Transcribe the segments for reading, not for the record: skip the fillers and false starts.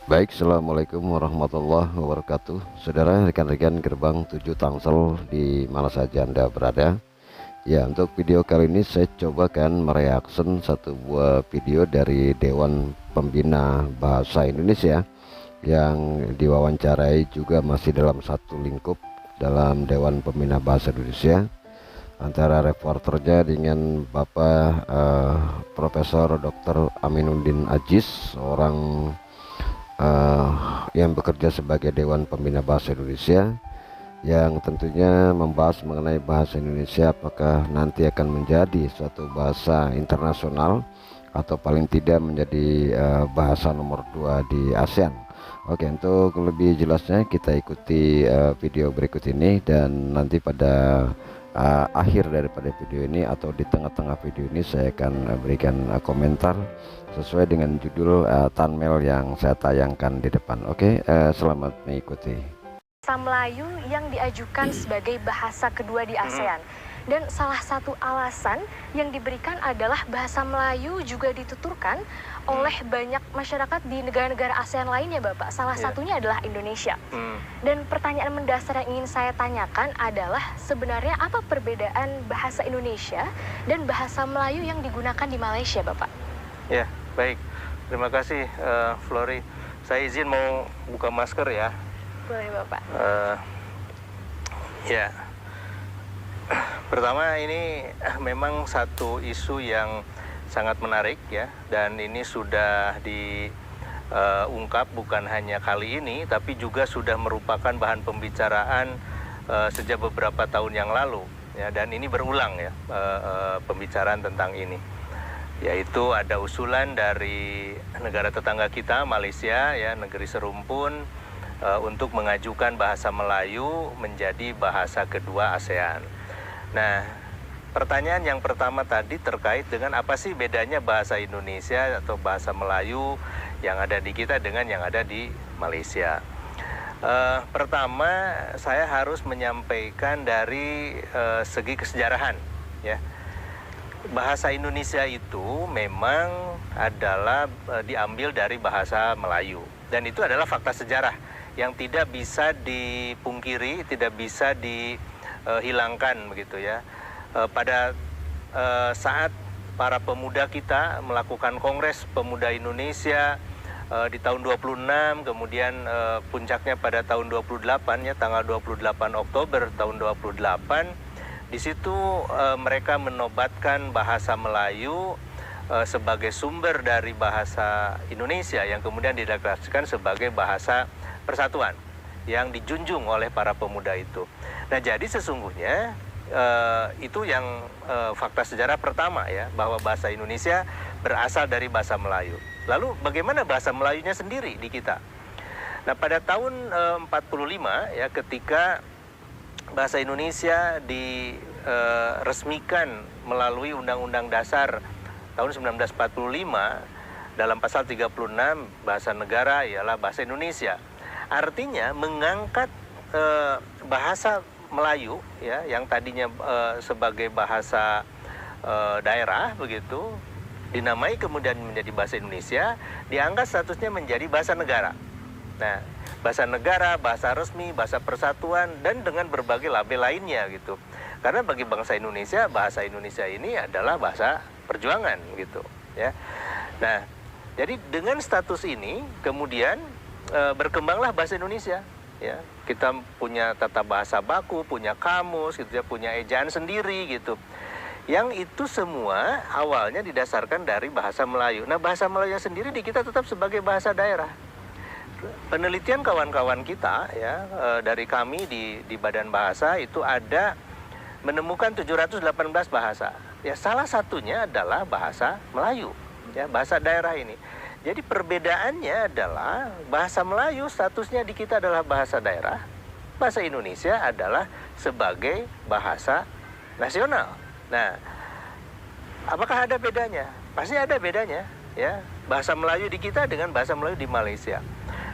Baik, Assalamualaikum warahmatullahi wabarakatuh. Saudara, rekan-rekan gerbang 7 Tangsel di mana saja Anda berada. Ya, untuk video kali ini saya cobakan mereaction satu buah video dari Dewan Pembina Bahasa Indonesia yang diwawancarai juga masih dalam satu lingkup dalam Dewan Pembina Bahasa Indonesia, antara reporternya dengan Bapak Profesor Dr. Aminuddin Aziz, seorang yang bekerja sebagai Dewan Pembina Bahasa Indonesia, yang tentunya membahas mengenai bahasa Indonesia apakah nanti akan menjadi suatu bahasa internasional atau paling tidak menjadi bahasa nomor 2 di ASEAN. Oke, untuk lebih jelasnya kita ikuti video berikut ini, dan nanti pada akhir daripada video ini atau di tengah-tengah video ini saya akan berikan komentar sesuai dengan judul thumbnail yang saya tayangkan di depan. Oke, selamat mengikuti. Bahasa Melayu yang diajukan sebagai bahasa kedua di ASEAN. Dan salah satu alasan yang diberikan adalah bahasa Melayu juga dituturkan oleh banyak masyarakat di negara-negara ASEAN lainnya, Bapak. Salah satunya adalah Indonesia. Dan pertanyaan mendasar yang ingin saya tanyakan adalah sebenarnya apa perbedaan bahasa Indonesia dan bahasa Melayu yang digunakan di Malaysia, Bapak? Ya, baik. Terima kasih, Flori. Saya izin mau buka masker ya. Boleh, Bapak. Ya. Pertama, ini memang satu isu yang sangat menarik ya, dan ini sudah diungkap bukan hanya kali ini, tapi juga sudah merupakan bahan pembicaraan sejak beberapa tahun yang lalu ya, dan ini berulang ya, pembicaraan tentang ini, yaitu ada usulan dari negara tetangga kita, Malaysia ya, negeri serumpun, untuk mengajukan bahasa Melayu menjadi bahasa kedua ASEAN. Nah, pertanyaan yang pertama tadi terkait dengan apa sih bedanya bahasa Indonesia atau bahasa Melayu yang ada di kita dengan yang ada di Malaysia. Pertama, saya harus menyampaikan dari segi kesejarahan ya. Bahasa Indonesia itu memang adalah diambil dari bahasa Melayu, dan itu adalah fakta sejarah yang tidak bisa dipungkiri, tidak bisa dihilangkan begitu ya. Pada saat para pemuda kita melakukan Kongres Pemuda Indonesia di tahun 26, kemudian puncaknya pada tahun 28 ya, tanggal 28 Oktober tahun 28, di situ mereka menobatkan bahasa Melayu sebagai sumber dari bahasa Indonesia yang kemudian dideklarasikan sebagai bahasa persatuan yang dijunjung oleh para pemuda itu. Nah, jadi sesungguhnya itu yang fakta sejarah pertama ya, bahwa bahasa Indonesia berasal dari bahasa Melayu. Lalu bagaimana bahasa Melayunya sendiri di kita? Nah, pada tahun 45 ya, ketika bahasa Indonesia diresmikan melalui Undang-Undang Dasar tahun 1945, dalam pasal 36 bahasa negara ialah bahasa Indonesia. Artinya mengangkat bahasa Melayu ya, yang tadinya sebagai bahasa daerah begitu, dinamai kemudian menjadi bahasa Indonesia, diangkat statusnya menjadi bahasa negara. Nah, bahasa negara, bahasa resmi, bahasa persatuan, dan dengan berbagai label lainnya gitu. Karena bagi bangsa Indonesia, bahasa Indonesia ini adalah bahasa perjuangan gitu ya. Nah, jadi dengan status ini kemudian berkembanglah bahasa Indonesia ya. Kita punya tata bahasa baku, punya kamus gitu ya, punya ejaan sendiri gitu. Yang itu semua awalnya didasarkan dari bahasa Melayu. Nah, bahasa Melayu sendiri di kita tetap sebagai bahasa daerah. Penelitian kawan-kawan kita ya, dari kami di Badan Bahasa itu ada menemukan 718 bahasa. Ya, salah satunya adalah bahasa Melayu ya, bahasa daerah ini. Jadi perbedaannya adalah bahasa Melayu statusnya di kita adalah bahasa daerah, bahasa Indonesia adalah sebagai bahasa nasional. Nah, apakah ada bedanya? Pasti ada bedanya ya, bahasa Melayu di kita dengan bahasa Melayu di Malaysia.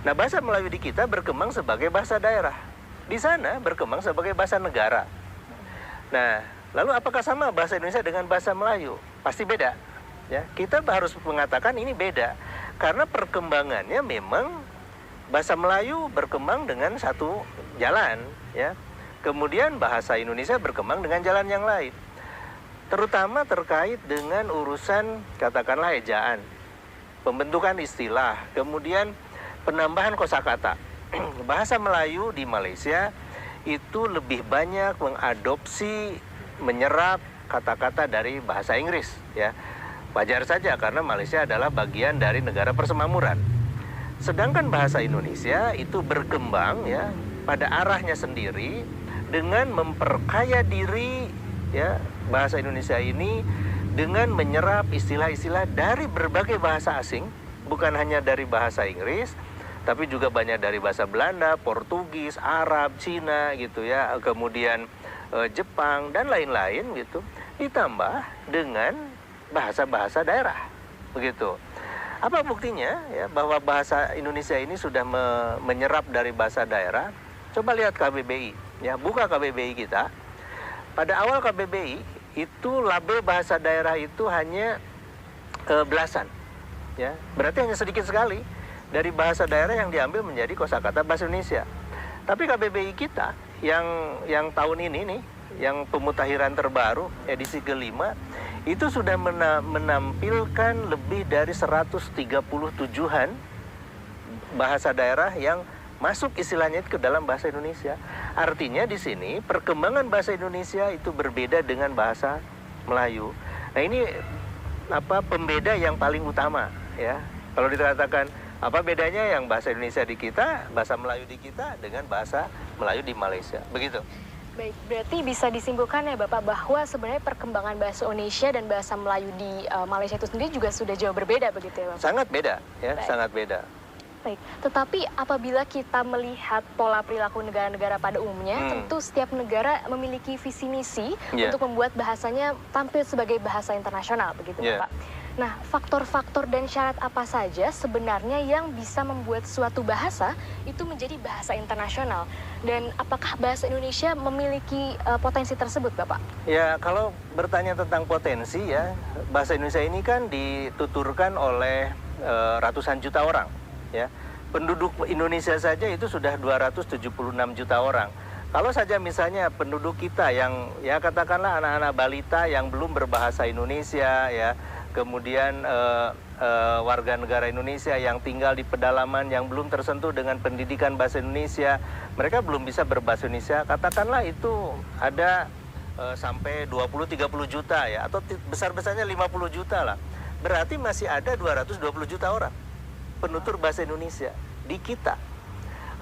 Nah, bahasa Melayu di kita berkembang sebagai bahasa daerah, di sana berkembang sebagai bahasa negara. Nah, lalu apakah sama bahasa Indonesia dengan bahasa Melayu? Pasti beda. Ya, kita harus mengatakan ini beda karena perkembangannya memang bahasa Melayu berkembang dengan satu jalan, ya. Kemudian bahasa Indonesia berkembang dengan jalan yang lain. Terutama terkait dengan urusan katakanlah ejaan, pembentukan istilah, kemudian penambahan kosakata. Bahasa Melayu di Malaysia itu lebih banyak mengadopsi, menyerap kata-kata dari bahasa Inggris, ya. Wajar saja karena Malaysia adalah bagian dari negara persemakmuran. Sedangkan bahasa Indonesia itu berkembang, ya, pada arahnya sendiri dengan memperkaya diri, ya, bahasa Indonesia ini dengan menyerap istilah-istilah dari berbagai bahasa asing, bukan hanya dari bahasa Inggris, tapi juga banyak dari bahasa Belanda, Portugis, Arab, Cina gitu ya, kemudian Jepang dan lain-lain gitu, ditambah dengan bahasa-bahasa daerah begitu. Apa buktinya ya bahwa bahasa Indonesia ini sudah menyerap dari bahasa daerah? Coba lihat KBBI, ya, buka KBBI kita. Pada awal KBBI itu label bahasa daerah itu hanya belasan, ya, berarti hanya sedikit sekali dari bahasa daerah yang diambil menjadi kosakata bahasa Indonesia. Tapi KBBI kita yang tahun ini nih, yang pemutakhiran terbaru edisi kelima, itu sudah menampilkan lebih dari 137-an bahasa daerah yang masuk istilahnya ke dalam bahasa Indonesia. Artinya di sini perkembangan bahasa Indonesia itu berbeda dengan bahasa Melayu. Nah ini pembeda yang paling utama, ya. Kalau dikatakan apa bedanya yang bahasa Indonesia di kita, bahasa Melayu di kita dengan bahasa Melayu di Malaysia, begitu. Baik, berarti bisa disimpulkan ya Bapak bahwa sebenarnya perkembangan bahasa Indonesia dan bahasa Melayu di Malaysia itu sendiri juga sudah jauh berbeda begitu ya Bapak? Sangat beda, ya. Baik. Sangat beda. Baik, tetapi apabila kita melihat pola perilaku negara-negara pada umumnya, tentu setiap negara memiliki visi misi untuk membuat bahasanya tampil sebagai bahasa internasional, begitu Bapak. Nah, faktor-faktor dan syarat apa saja sebenarnya yang bisa membuat suatu bahasa itu menjadi bahasa internasional? Dan apakah bahasa Indonesia memiliki potensi tersebut, Bapak? Ya, kalau bertanya tentang potensi ya, bahasa Indonesia ini kan dituturkan oleh ratusan juta orang. Ya, penduduk Indonesia saja itu sudah 276 juta orang. Kalau saja misalnya penduduk kita yang ya katakanlah anak-anak balita yang belum berbahasa Indonesia, ya, kemudian warga negara Indonesia yang tinggal di pedalaman yang belum tersentuh dengan pendidikan bahasa Indonesia, mereka belum bisa berbahasa Indonesia. Katakanlah itu ada sampai 20-30 juta ya, atau besar-besarnya 50 juta lah. Berarti masih ada 220 juta orang penutur bahasa Indonesia di kita.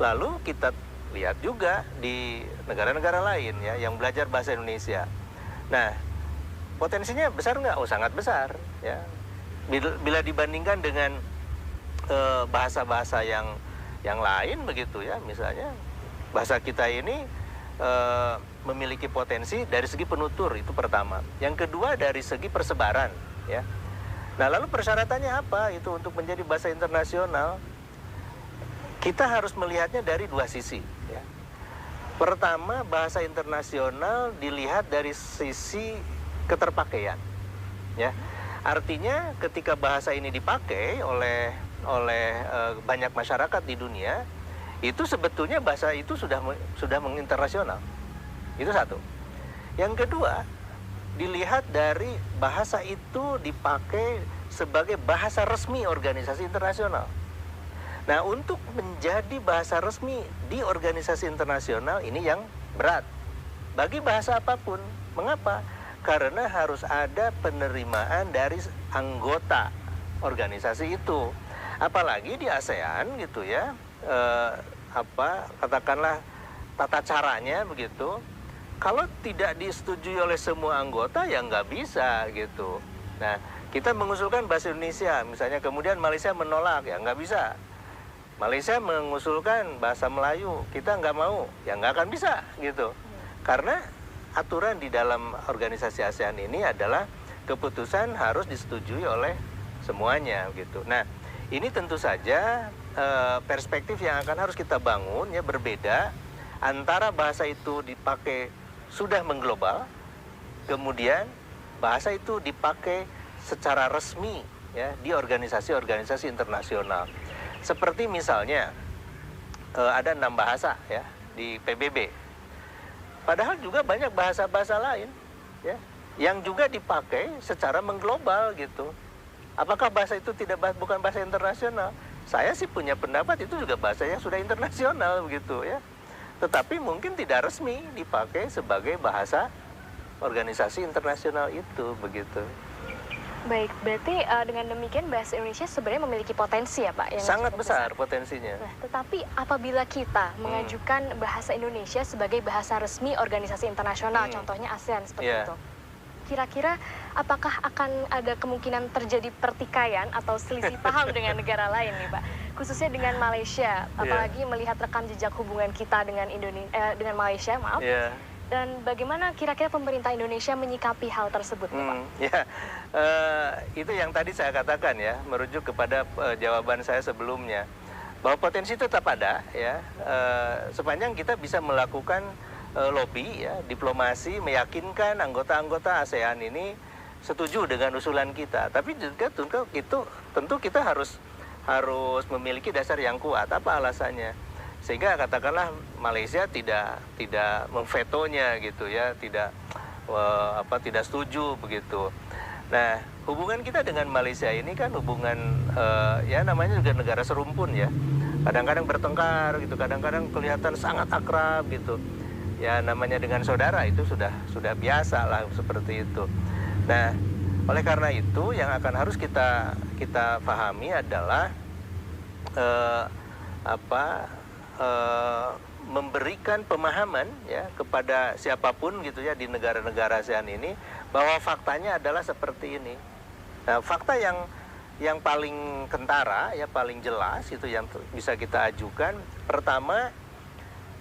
Lalu kita lihat juga di negara-negara lain ya yang belajar bahasa Indonesia. Nah, potensinya besar nggak? Oh, sangat besar ya. Bila dibandingkan dengan bahasa-bahasa yang lain begitu ya, misalnya bahasa kita ini memiliki potensi dari segi penutur, itu pertama. Yang kedua dari segi persebaran ya. Nah, lalu persyaratannya apa itu untuk menjadi bahasa internasional? Kita harus melihatnya dari dua sisi. Ya. Pertama, bahasa internasional dilihat dari sisi keterpakaian. Ya, artinya ketika bahasa ini dipakai oleh banyak masyarakat di dunia, itu sebetulnya bahasa itu sudah menginternasional. Itu satu. Yang kedua, dilihat dari bahasa itu dipakai sebagai bahasa resmi organisasi internasional. Nah, untuk menjadi bahasa resmi di organisasi internasional ini yang berat bagi bahasa apapun. Mengapa? Karena harus ada penerimaan dari anggota organisasi itu. Apalagi di ASEAN gitu ya, katakanlah tata caranya begitu. Kalau tidak disetujui oleh semua anggota ya nggak bisa gitu. Nah, kita mengusulkan bahasa Indonesia misalnya, kemudian Malaysia menolak, ya nggak bisa. Malaysia mengusulkan bahasa Melayu, kita nggak mau, ya nggak akan bisa gitu. Karena aturan di dalam organisasi ASEAN ini adalah keputusan harus disetujui oleh semuanya gitu. Nah, ini tentu saja perspektif yang akan harus kita bangun ya, berbeda antara bahasa itu dipakai sudah mengglobal, kemudian bahasa itu dipakai secara resmi ya di organisasi-organisasi internasional. Seperti misalnya ada 6 bahasa ya di PBB. Padahal juga banyak bahasa-bahasa lain ya yang juga dipakai secara mengglobal gitu. Apakah bahasa itu bukan bahasa internasional? Saya sih punya pendapat itu juga bahasa yang sudah internasional begitu ya. Tetapi mungkin tidak resmi dipakai sebagai bahasa organisasi internasional itu begitu. Baik, berarti dengan demikian bahasa Indonesia sebenarnya memiliki potensi ya Pak? Yang Sangat cukup besar potensinya. Nah, tetapi apabila kita mengajukan bahasa Indonesia sebagai bahasa resmi organisasi internasional, contohnya ASEAN seperti itu, kira-kira apakah akan ada kemungkinan terjadi pertikaian atau selisih paham dengan negara lain nih Pak? Khususnya dengan Malaysia, apalagi melihat rekam jejak hubungan kita dengan dengan Malaysia, maaf. Dan bagaimana kira-kira pemerintah Indonesia menyikapi hal tersebut, Pak? Itu yang tadi saya katakan ya, merujuk kepada jawaban saya sebelumnya, bahwa potensi tetap ada ya, sepanjang kita bisa melakukan lobby ya, diplomasi, meyakinkan anggota-anggota ASEAN ini setuju dengan usulan kita. Tapi juga tentu kita harus memiliki dasar yang kuat. Apa alasannya? Sehingga katakanlah Malaysia tidak memvetonya gitu ya, tidak setuju begitu. Nah, hubungan kita dengan Malaysia ini kan hubungan ya namanya juga negara serumpun ya. Kadang-kadang bertengkar gitu, kadang-kadang kelihatan sangat akrab gitu. Ya namanya dengan saudara itu sudah biasa lah seperti itu. Nah, oleh karena itu yang akan harus kita pahami adalah memberikan pemahaman ya kepada siapapun gitu ya di negara-negara ASEAN ini bahwa faktanya adalah seperti ini. Nah, fakta yang paling kentara ya paling jelas itu yang bisa kita ajukan, pertama,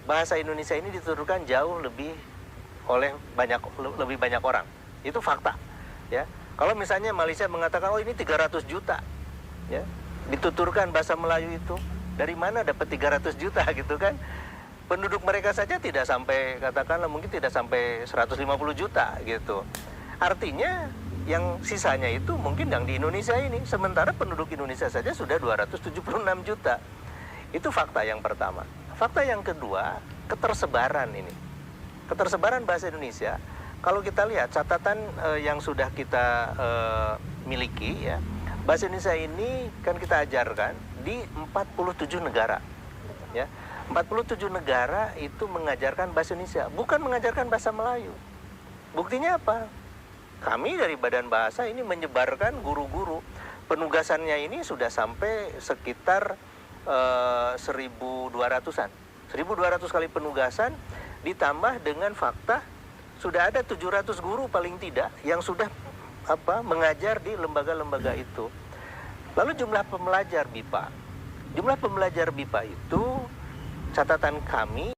bahasa Indonesia ini dituturkan jauh lebih banyak orang. Itu fakta ya. Kalau misalnya Malaysia mengatakan oh ini 300 juta ya dituturkan bahasa Melayu itu, dari mana dapat 300 juta gitu kan? Penduduk mereka saja tidak sampai, katakanlah mungkin tidak sampai 150 juta gitu. Artinya yang sisanya itu mungkin yang di Indonesia ini, sementara penduduk Indonesia saja sudah 276 juta. Itu fakta yang pertama. Fakta yang kedua, ketersebaran ini. Ketersebaran bahasa Indonesia, kalau kita lihat catatan yang sudah kita miliki ya, bahasa Indonesia ini kan kita ajarkan di 47 negara. Ya. 47 negara itu mengajarkan bahasa Indonesia, bukan mengajarkan bahasa Melayu. Buktinya apa? Kami dari Badan Bahasa ini menyebarkan guru-guru. Penugasannya ini sudah sampai sekitar 1.200-an. 1.200 kali penugasan ditambah dengan fakta sudah ada 700 guru paling tidak yang sudah mengajar di lembaga-lembaga itu. Lalu jumlah pembelajar BIPA. Jumlah pembelajar BIPA itu catatan kami.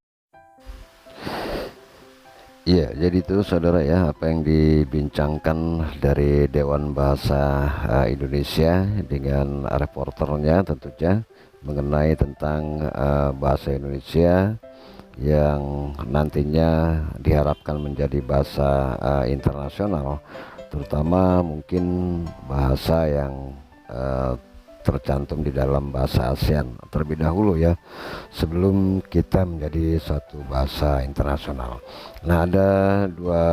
Iya, jadi itu saudara ya apa yang dibincangkan dari Dewan Bahasa Indonesia dengan reporternya tentunya mengenai tentang bahasa Indonesia yang nantinya diharapkan menjadi bahasa internasional, terutama mungkin bahasa yang tercantum di dalam bahasa ASEAN terlebih dahulu ya, sebelum kita menjadi satu bahasa internasional. Nah, ada dua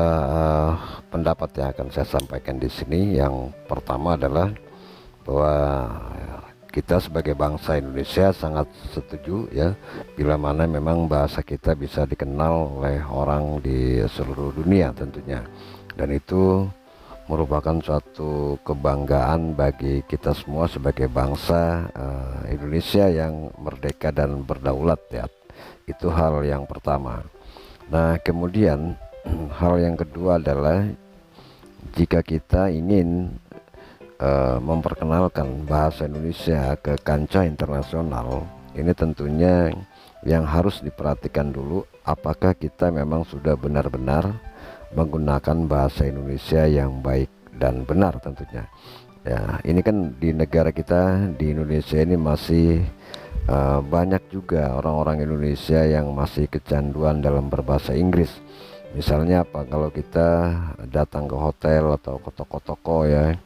pendapat yang akan saya sampaikan di sini. Yang pertama adalah bahwa kita sebagai bangsa Indonesia sangat setuju ya bila mana memang bahasa kita bisa dikenal oleh orang di seluruh dunia tentunya, dan itu merupakan suatu kebanggaan bagi kita semua sebagai bangsa Indonesia yang merdeka dan berdaulat ya. Itu hal yang pertama. Nah, kemudian hal yang kedua adalah jika kita ingin memperkenalkan bahasa Indonesia ke kancah internasional, ini tentunya yang harus diperhatikan dulu apakah kita memang sudah benar-benar menggunakan bahasa Indonesia yang baik dan benar tentunya. Ya, ini kan di negara kita di Indonesia ini masih banyak juga orang-orang Indonesia yang masih kecanduan dalam berbahasa Inggris. Misalnya apa, kalau kita datang ke hotel atau ke toko-toko ya,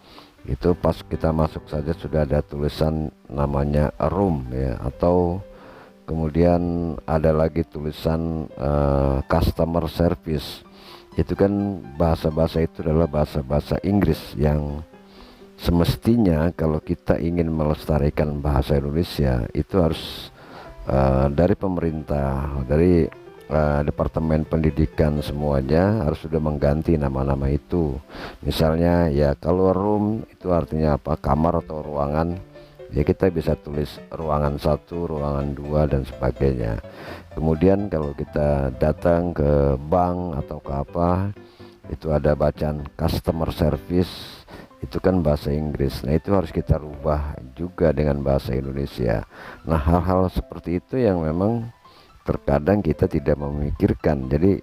itu pas kita masuk saja sudah ada tulisan namanya room ya, atau kemudian ada lagi tulisan customer service. Itu kan bahasa-bahasa itu adalah bahasa-bahasa Inggris yang semestinya kalau kita ingin melestarikan bahasa Indonesia itu harus dari pemerintah, dari Departemen Pendidikan semuanya harus sudah mengganti nama-nama itu. Misalnya ya kalau room itu artinya apa, kamar atau ruangan, ya kita bisa tulis ruangan 1, ruangan 2 dan sebagainya. Kemudian kalau kita datang ke bank atau ke apa, itu ada bacaan customer service, itu kan bahasa Inggris. Nah itu harus kita rubah juga dengan bahasa Indonesia. Nah hal-hal seperti itu yang memang terkadang kita tidak memikirkan. Jadi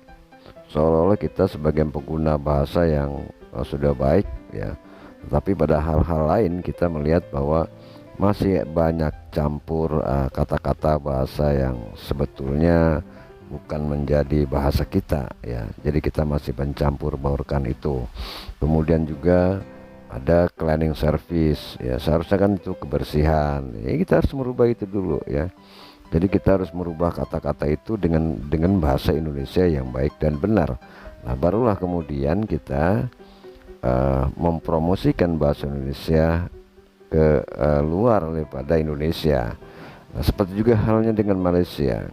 seolah-olah kita sebagai pengguna bahasa yang sudah baik ya, tetapi pada hal-hal lain kita melihat bahwa masih banyak campur kata-kata bahasa yang sebetulnya bukan menjadi bahasa kita ya. Jadi kita masih mencampur baurkan itu. Kemudian juga ada cleaning service ya, seharusnya kan itu kebersihan ya, kita harus merubah itu dulu ya. Jadi kita harus merubah kata-kata itu dengan bahasa Indonesia yang baik dan benar. Nah barulah kemudian kita mempromosikan bahasa Indonesia ke luar daripada Indonesia. Nah seperti juga halnya dengan Malaysia,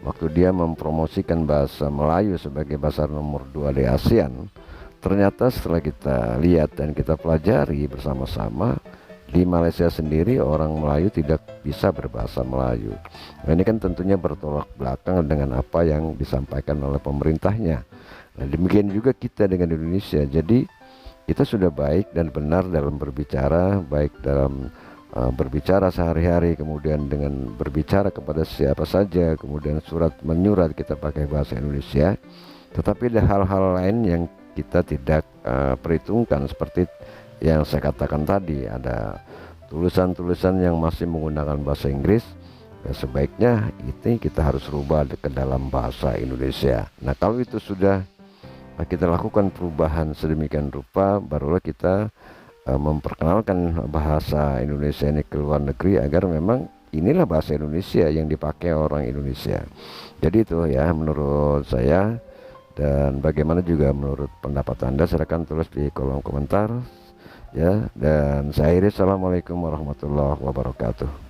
waktu dia mempromosikan bahasa Melayu sebagai bahasa nomor 2 di ASEAN, ternyata setelah kita lihat dan kita pelajari bersama-sama, di Malaysia sendiri orang Melayu tidak bisa berbahasa Melayu. Nah ini kan tentunya bertolak belakang dengan apa yang disampaikan oleh pemerintahnya. Nah demikian juga kita dengan Indonesia. Jadi kita sudah baik dan benar dalam berbicara, baik dalam berbicara sehari-hari, kemudian dengan berbicara kepada siapa saja, kemudian surat menyurat kita pakai bahasa Indonesia. Tetapi ada hal-hal lain yang kita tidak perhitungkan, seperti yang saya katakan tadi, ada tulisan-tulisan yang masih menggunakan bahasa Inggris ya, sebaiknya itu kita harus rubah ke dalam bahasa Indonesia. Nah kalau itu sudah kita lakukan perubahan sedemikian rupa, barulah kita memperkenalkan bahasa Indonesia ini ke luar negeri, agar memang inilah bahasa Indonesia yang dipakai orang Indonesia. Jadi itu ya menurut saya. Dan bagaimana juga menurut pendapat Anda, silakan tulis di kolom komentar ya. Dan saya akhiri, assalamualaikum warahmatullahi wabarakatuh.